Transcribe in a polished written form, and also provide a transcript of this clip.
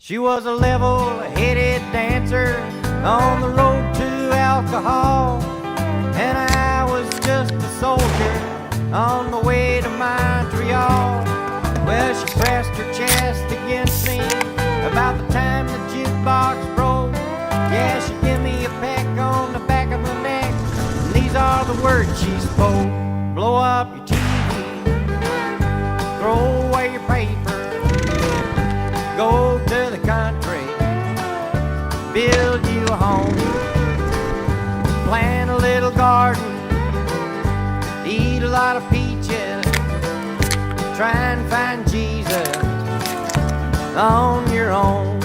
She was a level-headed dancer on the road to alcohol, and I was just a soldier on the way to Montreal. Well, she pressed her chest against me about the time the jukebox broke. Yeah, she gave me a peck on the back of the neck, and these are the words she spoke. Blow up your TV, throw away your paper, go to the country, build you a home, plant a little garden, eat a lot of peaches, try and find Jesus on your own.